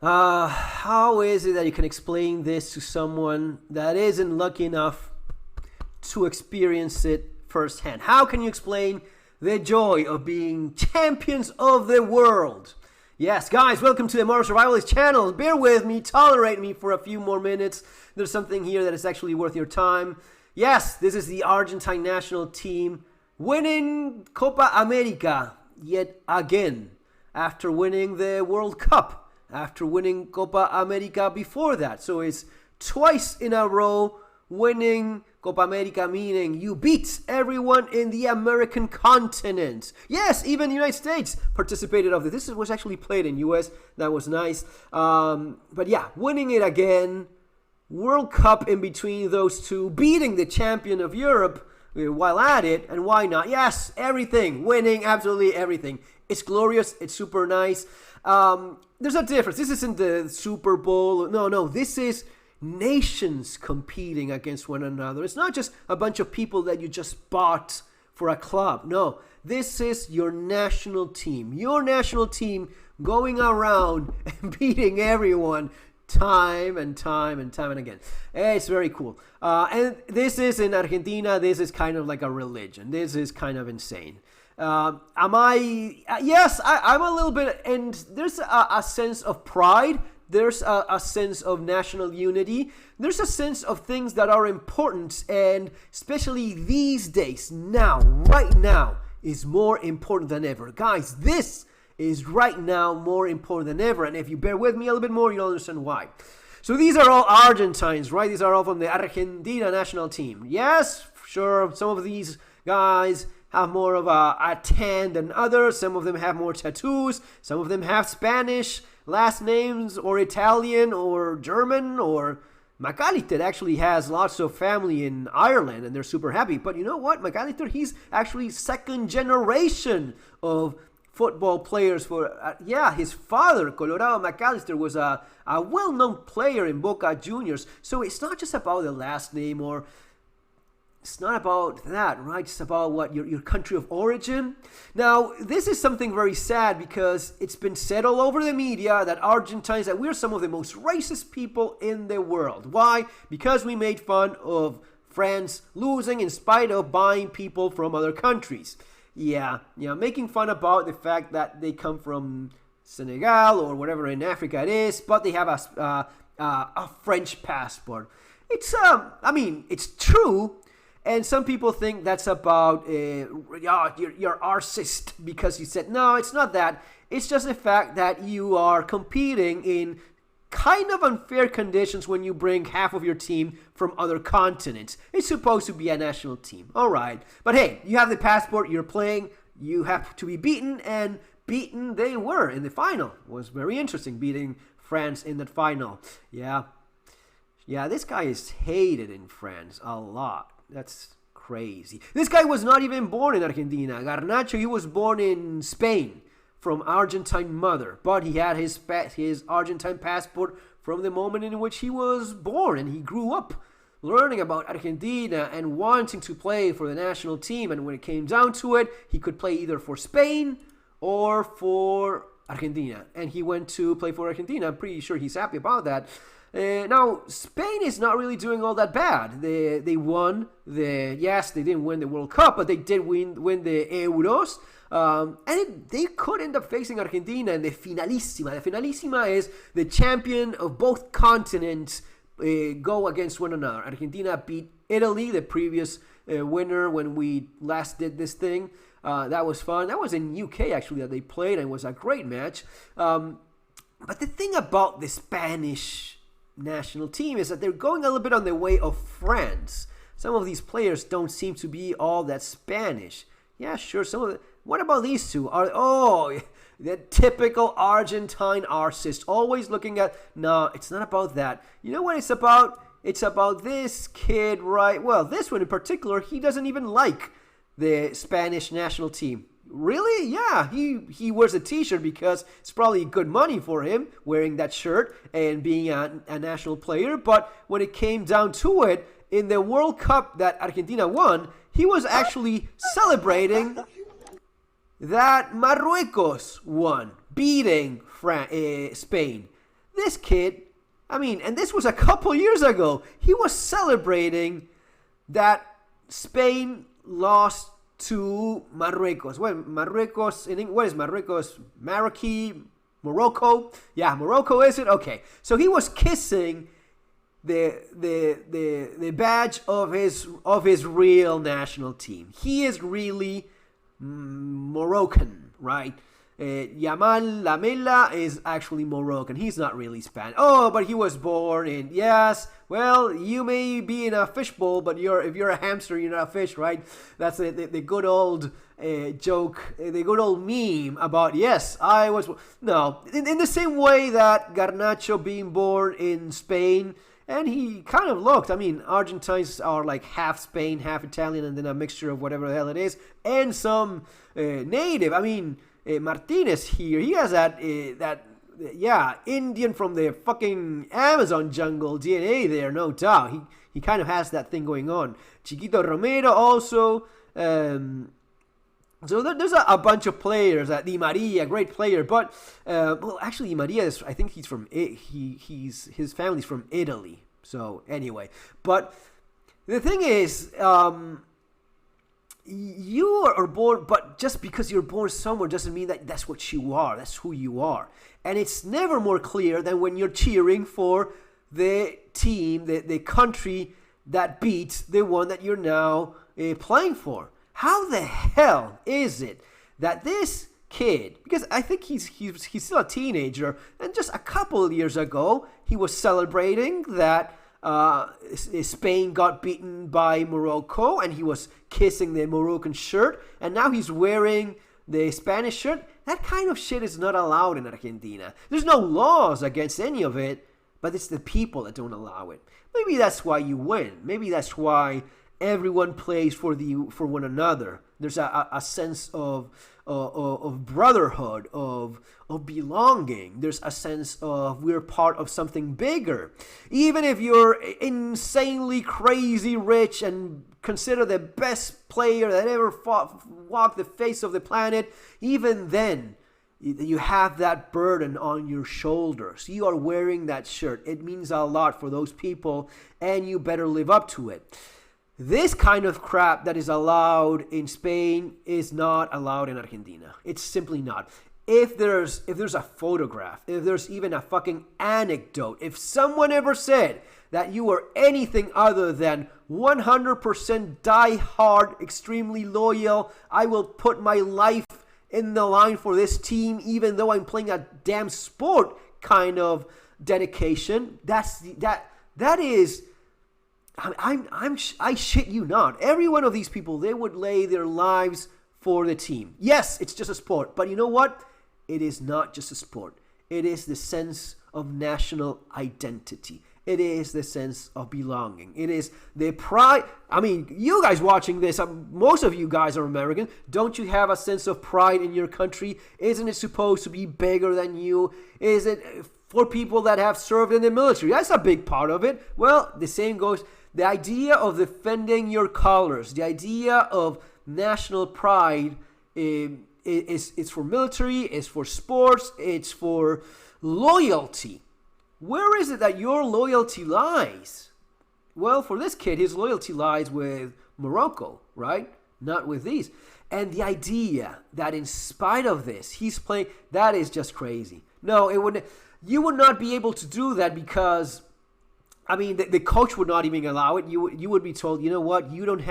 How is it that you can explain this to someone that isn't lucky enough to experience it firsthand? How can you explain the joy of being champions of the world? Yes, guys, welcome to the More Survivalist channel. Bear with me, tolerate me for a few more minutes. There's something here that is actually worth your time. Yes, this is the Argentine national team winning Copa America yet again after winning the World Cup. After winning Copa America before that. So it's twice in a row winning Copa America, meaning you beat everyone in the American continent. Yes, even the United States participated of this. This was actually played in US. That was nice. But yeah, winning it again. World Cup in between those two. Beating the champion of Europe while at it. And why not? Yes, everything. Winning absolutely everything. It's glorious. It's super nice. There's a difference. This isn't the Super Bowl. No. This is nations competing against one another. It's not just a bunch of people that you just bought for a club. No, this is your national team. Your national team going around and beating everyone time and again. It's very cool. And this is in Argentina. This is kind of like a religion. This is kind of insane. Yes, I'm a little bit, and there's a sense of pride. There's a sense of national unity. There's a sense of things that are important, and especially these days, right now, is more important than ever. Guys, this is right now more important than ever, and if you bear with me a little bit more, you'll understand why. So these are all Argentines, right? These are all from the Argentina national team. Yes, sure, some of these guys have more of a tan than others. Some of them have more tattoos. Some of them have Spanish last names or Italian or German, or McAllister actually has lots of family in Ireland and they're super happy. But you know what? McAllister, he's actually second generation of football players for, his father, Colorado McAllister, was a well-known player in Boca Juniors. So it's not just about the last name, or it's not about that, right? It's about what your country of origin. Now, this is something very sad because it's been said all over the media that Argentines, that we're some of the most racist people in the world. Why? Because we made fun of France losing in spite of buying people from other countries. Yeah, making fun about the fact that they come from Senegal or whatever in Africa it is, but they have a French passport. It's it's true. And some people think that's about, you're racist because you said, no, it's not that. It's just the fact that you are competing in kind of unfair conditions when you bring half of your team from other continents. It's supposed to be a national team. All right. But hey, you have the passport, you're playing, you have to be beaten, and beaten they were in the final. It was very interesting beating France in that final. Yeah, this guy is hated in France a lot. That's crazy. This guy was not even born in Argentina. Garnacho, he was born in Spain from Argentine mother, but he had his Argentine passport from the moment in which he was born, and he grew up learning about Argentina and wanting to play for the national team. And when it came down to it, he could play either for Spain or for Argentina, and he went to play for Argentina. I'm pretty sure he's happy about that. Now, Spain is not really doing all that bad. They won they didn't win the World Cup, but they did win the Euros. And they could end up facing Argentina in the Finalissima. The Finalissima is the champion of both continents go against one another. Argentina beat Italy, the previous winner, when we last did this thing. That was fun. That was in UK, actually, that they played, and it was a great match. But the thing about the Spanish national team is that they're going a little bit on the way of France. Some of these players don't seem to be all that Spanish. Yeah, sure. What about these two? The typical Argentine artist, always looking at. No, it's not about that. You know what it's about? It's about this kid, right? Well, this one in particular, he doesn't even like the Spanish national team. Really? Yeah, he wears a t-shirt because it's probably good money for him wearing that shirt and being a national player. But when it came down to it, in the World Cup that Argentina won, he was actually celebrating that Marruecos won, beating Spain. this kid, and this was a couple years ago, he was celebrating that Spain lost to Marruecos. Well, Marruecos, what is Marruecos? Morocco? Yeah, Morocco, is it? Okay. So he was kissing the badge of his real national team. He is really Moroccan, right? Yamal Lamela is actually Moroccan. He's not really Spanish. Oh, but he was born in, yes, well, you may be in a fishbowl, but if you're a hamster, you're not a fish, right? That's the good old joke, the good old meme about, yes, I was, no, in the same way that Garnacho being born in Spain, and he kind of looked, Argentines are like half Spain, half Italian, and then a mixture of whatever the hell it is, and some native, Martinez here, he has that Indian from the fucking Amazon jungle DNA there, no doubt. He kind of has that thing going on. Chiquito Romero also. So there's a bunch of players. Di Maria, great player, but actually Di Maria is, I think he's from his family's from Italy. So anyway, but the thing is, you are born, but just because you're born somewhere doesn't mean that that's what you are. That's who you are. And it's never more clear than when you're cheering for the team, the country that beats the one that you're now playing for. How the hell is it that this kid, because I think he's still a teenager, and just a couple of years ago, he was celebrating that Spain got beaten by Morocco, and he was kissing the Moroccan shirt, and now he's wearing the Spanish shirt. That kind of shit is not allowed in Argentina. There's no laws against any of it, but it's the people that don't allow it. Maybe that's why you win. Maybe that's why everyone plays for one another. There's a sense of brotherhood, of belonging. There's a sense of we're part of something bigger. Even if you're insanely crazy rich and consider the best player that ever walked the face of the planet, even then, you have that burden on your shoulders. You are wearing that shirt. It means a lot for those people, and you better live up to it. This kind of crap that is allowed in Spain is not allowed in Argentina. It's simply not. If there's a photograph, if there's even a fucking anecdote, if someone ever said that you were anything other than 100% die-hard, extremely loyal, I will put my life in the line for this team even though I'm playing a damn sport kind of dedication, that is, I shit you not. Every one of these people, they would lay their lives for the team. Yes, it's just a sport, but you know what? It is not just a sport. It is the sense of national identity. It is the sense of belonging. It is the pride. You guys watching this, most of you guys are American. Don't you have a sense of pride in your country? Isn't it supposed to be bigger than you? Is it for people that have served in the military? That's a big part of it. Well, the same goes. The idea of defending your colors, the idea of national pride it's for military, it's for sports, it's for loyalty. Where is it that your loyalty lies? Well, for this kid, his loyalty lies with Morocco, right? Not with these. And the idea that in spite of this, he's playing, that is just crazy. No, you would not be able to do that because, the coach would not even allow it. You would be told, you know what, you don't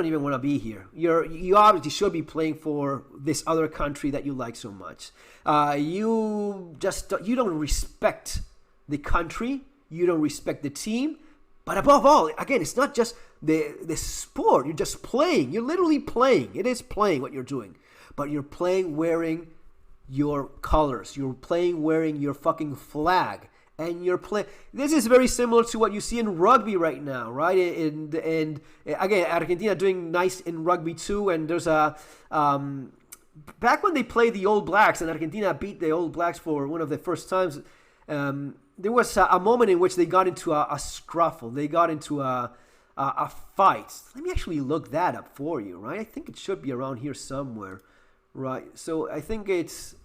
even want to be here. You obviously should be playing for this other country that you like so much. You don't respect the country. You don't respect the team. But above all, again, it's not just the sport. You're just playing. You're literally playing. It is playing what you're doing. But you're playing wearing your colors. You're playing wearing your fucking flag. And you're playing. This is very similar to what you see in rugby right now, right? And again, Argentina doing nice in rugby too. And there's back when they played the All Blacks and Argentina beat the All Blacks for one of the first times, there was a moment in which they got into a scruffle. They got into a fight. Let me actually look that up for you, right? I think it should be around here somewhere, right? So I think it's,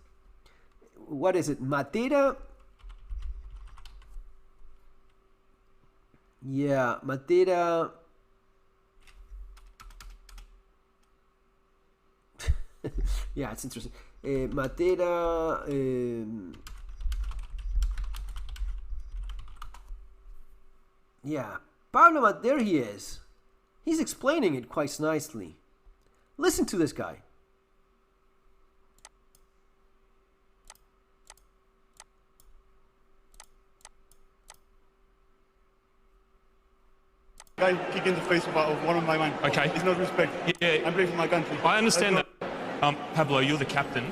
what is it, Madeira? Yeah, Matera. Yeah, it's interesting. Matera. Yeah, Pablo, there he is. He's explaining it quite nicely. Listen to this guy. Guy kick in the face of one of my men. Okay. It's not respect. Yeah. I'm playing for my country. I understand that. Pablo, you're the captain.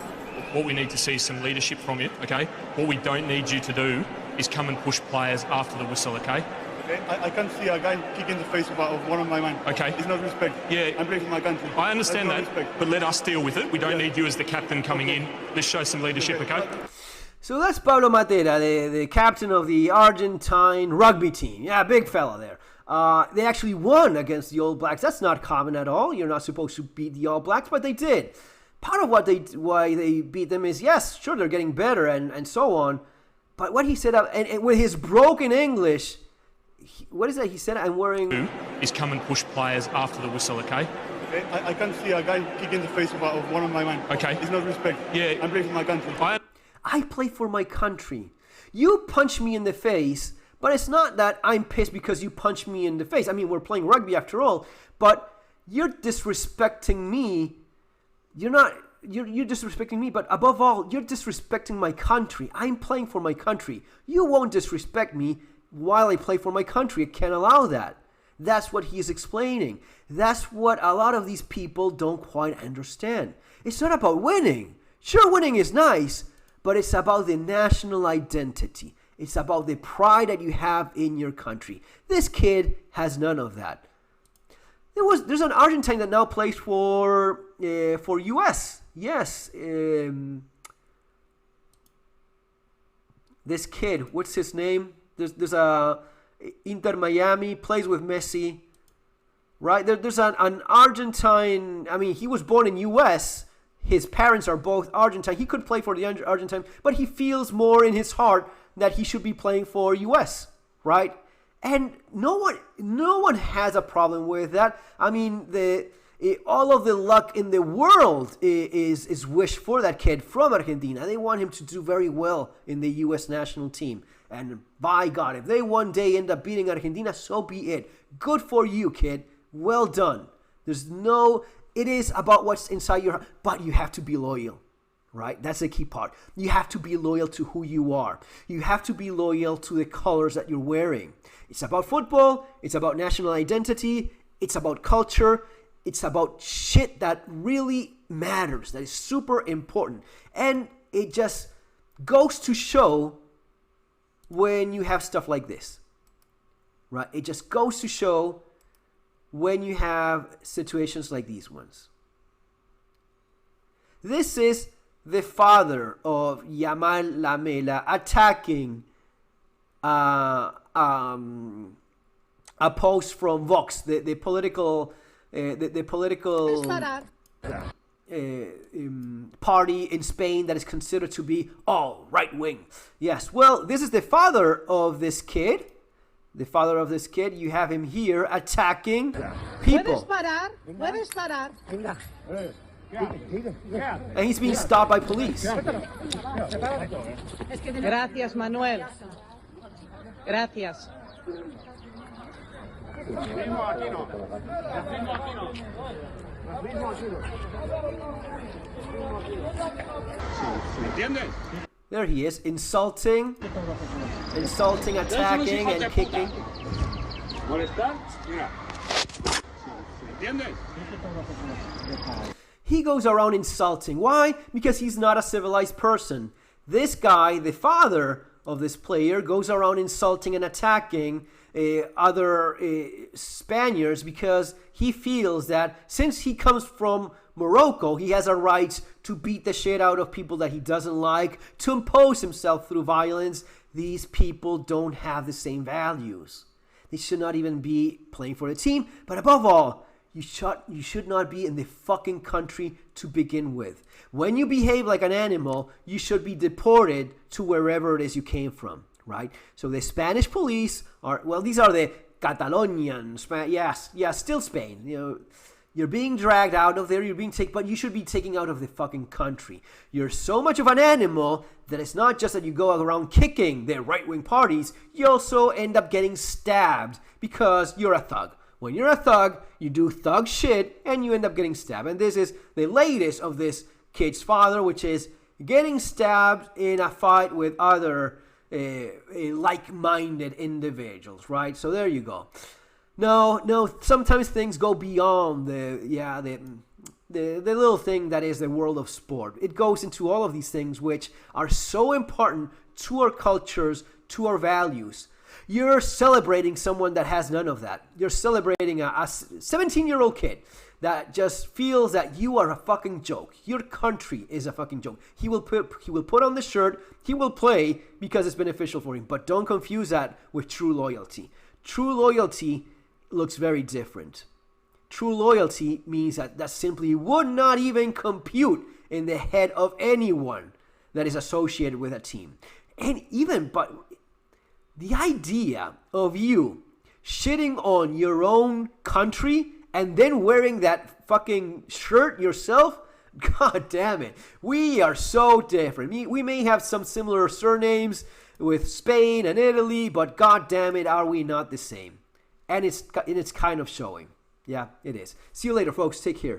What we need to see is some leadership from you, okay? What we don't need you to do is come and push players after the whistle, okay? Okay. I can't see a guy kick in the face of one of my men. Okay. It's not respect. Yeah. I'm playing for my country. I understand that, respect. but let us deal with it. We don't need you as the captain coming in. Let's show some leadership, okay? So that's Pablo Matera, the captain of the Argentine rugby team. Yeah, big fella there. They actually won against the All Blacks. That's not common at all. You're not supposed to beat the All Blacks, but they did. Part of why they beat them is, yes, sure, they're getting better and so on. But what he said, and with his broken English, what is that he said? I'm wearing... Is come and push players after the whistle, okay? Okay. I can't see a guy kick in the face of one of my men. Okay. It's not respect. Yeah. I'm playing for my country. I play for my country. You punch me in the face, but it's not that I'm pissed because you punched me in the face. I mean, we're playing rugby after all, but you're disrespecting me. You're disrespecting me, but above all, you're disrespecting my country. I'm playing for my country. You won't disrespect me while I play for my country. I can't allow that. That's what he is explaining. That's what a lot of these people don't quite understand. It's not about winning. Sure, winning is nice, but it's about the national identity. It's about the pride that you have in your country. This kid has none of that. There's an Argentine that now plays for US. Yes. This kid, what's his name? There's a Inter Miami, plays with Messi. Right? There's an Argentine. I mean, he was born in US. His parents are both Argentine. He could play for the Argentine, but he feels more in his heart that he should be playing for US, right? And no one has a problem with that. I mean, all of the luck in the world is wished for that kid from Argentina. They want him to do very well in the US national team. And by God, if they one day end up beating Argentina, so be it. Good for you, kid. Well done. It is about what's inside your heart, but you have to be loyal, right? That's the key part. You have to be loyal to who you are. You have to be loyal to the colors that you're wearing. It's about football. It's about national identity. It's about culture. It's about shit that really matters, that is super important. And it just goes to show when you have stuff like this, right? It just goes to show when you have situations like these ones. This is the father of Yamal Lamela attacking a post from Vox, the political party in Spain that is considered to be all right wing. Yes, well, this is the father of this kid. The father of this kid, you have him here attacking people. ¿Puedes parar? And he's being stopped by police. Gracias, Manuel. Gracias. There he is, insulting, attacking, and kicking. He goes around insulting. Why? Because he's not a civilized person. This guy, the father of this player, goes around insulting and attacking other Spaniards because he feels that since he comes from Morocco, he has a right to beat the shit out of people that he doesn't like, to impose himself through violence. These people don't have the same values. They should not even be playing for the team. But above all, you should not be in the fucking country to begin with. When you behave like an animal, you should be deported to wherever it is you came from, right? So the Spanish police are, well, these are the Catalonia, Spain. Yes, still Spain. You're being dragged out of there. You're being taken, but you should be taken out of the fucking country. You're so much of an animal that it's not just that you go around kicking the right-wing parties. You also end up getting stabbed because you're a thug. When you're a thug, you do thug shit, and you end up getting stabbed. And this is the latest of this kid's father, which is getting stabbed in a fight with other like-minded individuals, right? So there you go. No, sometimes things go beyond the little thing that is the world of sport. It goes into all of these things which are so important to our cultures, to our values. You're celebrating someone that has none of that. You're celebrating a 17-year-old kid that just feels that you are a fucking joke. Your country is a fucking joke. He will put on the shirt, he will play because it's beneficial for him. But don't confuse that with true loyalty. True loyalty looks very different. True loyalty means that simply would not even compute in the head of anyone that is associated with a team. But the idea of you shitting on your own country and then wearing that fucking shirt yourself, god damn it. We are so different. We may have some similar surnames with Spain and Italy, but god damn it, are we not the same? And it's kind of showing. Yeah, it is. See you later, folks. Take care.